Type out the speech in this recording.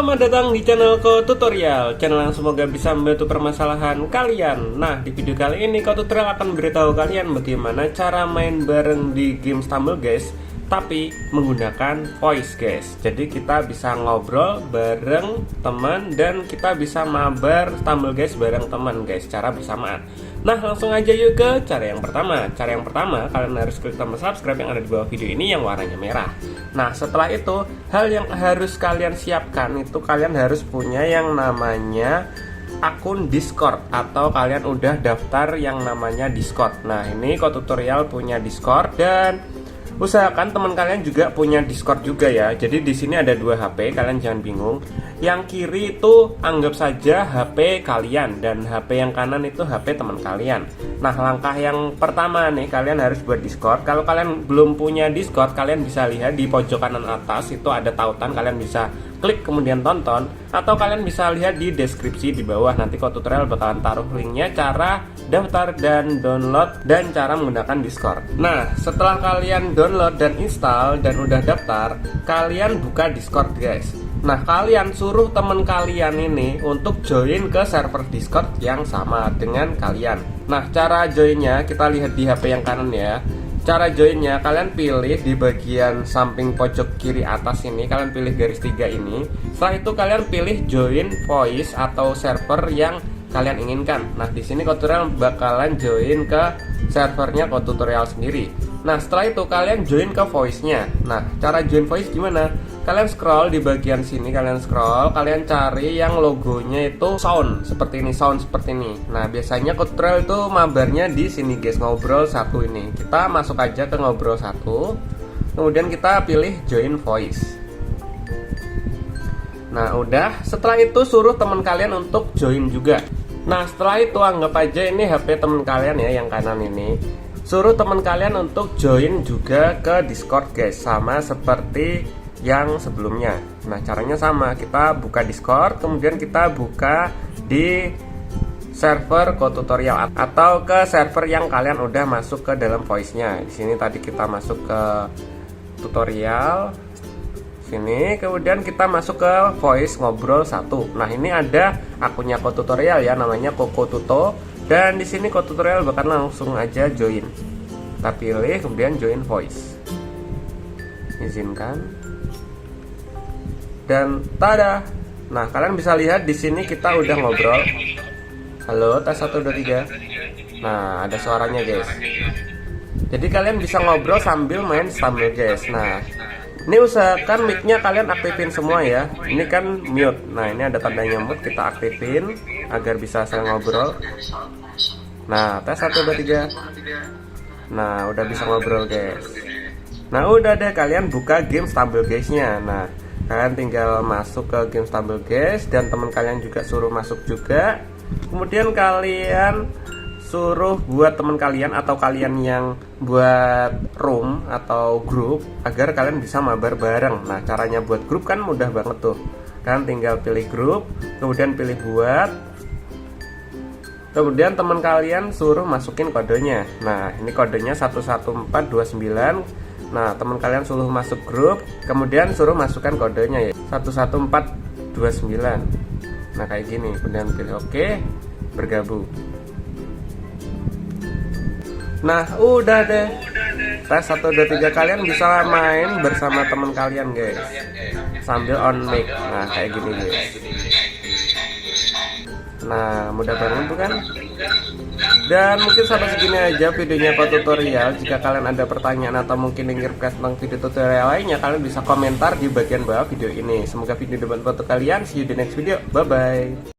Selamat datang di channel Ko Tutorial, channel yang semoga bisa membantu permasalahan kalian. Nah, di video kali ini Ko Tutorial akan memberitahu kalian bagaimana cara main bareng di game Stumble Guys, tapi menggunakan voice guys. Jadi kita bisa ngobrol bareng teman dan kita bisa mabar Stumble Guys bareng teman guys, secara bersamaan. Nah, langsung aja yuk ke cara yang pertama. Cara yang pertama, kalian harus klik tombol subscribe yang ada di bawah video ini yang warnanya merah. Nah, setelah itu, hal yang harus kalian siapkan itu kalian harus punya yang namanya akun Discord, atau kalian udah daftar yang namanya Discord. Nah, ini Ko Tutorial punya Discord dan usahakan teman kalian juga punya Discord juga ya. Jadi di sini ada dua HP, kalian jangan bingung. Yang kiri itu anggap saja HP kalian dan HP yang kanan itu HP teman kalian. Nah, langkah yang pertama nih, kalian harus buat Discord. Kalau kalian belum punya Discord, kalian bisa lihat di pojok kanan atas itu ada tautan, kalian bisa klik kemudian tonton, atau kalian bisa lihat di deskripsi di bawah. Nanti Ko Tutorial bakalan taruh linknya, cara daftar dan download dan cara menggunakan Discord. Nah, setelah kalian download dan install dan udah daftar, kalian buka Discord guys. Nah, kalian suruh teman kalian ini untuk join ke server Discord yang sama dengan kalian. Nah, cara joinnya kita lihat di HP yang kanan ya. Cara joinnya, kalian pilih di bagian samping pojok kiri atas ini, kalian pilih garis 3 ini. Setelah itu kalian pilih join voice atau server yang kalian inginkan. Nah, di sini Ko Tutorial bakalan join ke servernya Ko Tutorial sendiri. Nah, setelah itu kalian join ke voice-nya. Nah, cara join voice gimana? Kalian scroll di bagian sini, kalian scroll, kalian cari yang logonya itu sound seperti ini, sound seperti ini. Nah, biasanya Ko Tutorial itu mabarnya di sini guys, ngobrol satu ini. Kita masuk aja ke ngobrol satu. Kemudian kita pilih join voice. Nah, udah. Setelah itu suruh teman kalian untuk join juga. Nah, setelah itu anggap aja ini HP teman kalian ya, yang kanan ini. Suruh teman kalian untuk join juga ke Discord guys, sama seperti yang sebelumnya. Nah, caranya sama, kita buka Discord, kemudian kita buka di server Ko Tutorial atau ke server yang kalian udah masuk ke dalam voice-nya. Di sini tadi kita masuk ke tutorial sini, kemudian kita masuk ke voice ngobrol satu. Nah, ini ada akunnya Ko Tutorial ya, namanya Koko Tuto. Dan di sini Ko Tutorial bahkan langsung aja join. Kita pilih kemudian join voice. Izinkan. Dan tada. Nah, kalian bisa lihat di sini kita udah ngobrol. Halo, tes 1 2 3. Nah, ada suaranya guys. Jadi kalian bisa ngobrol sambil main Stumble Guys. Nah, ini usahakan mic-nya kalian aktifin semua ya. Ini kan mute. Nah, ini ada tandanya mute, kita aktifin agar bisa saya ngobrol. Nah, tes 1 2 3. Nah, udah bisa ngobrol guys. Nah, udah deh, kalian buka game Stumble Guys-nya. Nah, kalian tinggal masuk ke game Stumble Guys dan teman kalian juga suruh masuk juga. Kemudian kalian suruh buat teman kalian atau kalian yang buat room atau grup agar kalian bisa mabar bareng. Nah, caranya buat grup kan mudah banget tuh. Kalian tinggal pilih grup, kemudian pilih buat. Kemudian teman kalian suruh masukin kodenya. Nah, ini kodenya 11429. Nah, teman kalian suruh masuk grup, kemudian suruh masukkan kodenya ya, 11429. Nah, kayak gini. Kemudian pilih oke, bergabung. Nah, udah deh. Tes 1 2 3, kalian bisa main bersama teman kalian guys, sambil on mic. Nah, kayak gini guys. Nah, mudah banget tuh kan. Dan mungkin sampai segini aja videonya Ko Tutorial. Jika kalian ada pertanyaan atau mungkin ingin request tentang video tutorial lainnya, kalian bisa komentar di bagian bawah video ini. Semoga video bermanfaat untuk kalian. See you di next video. Bye bye.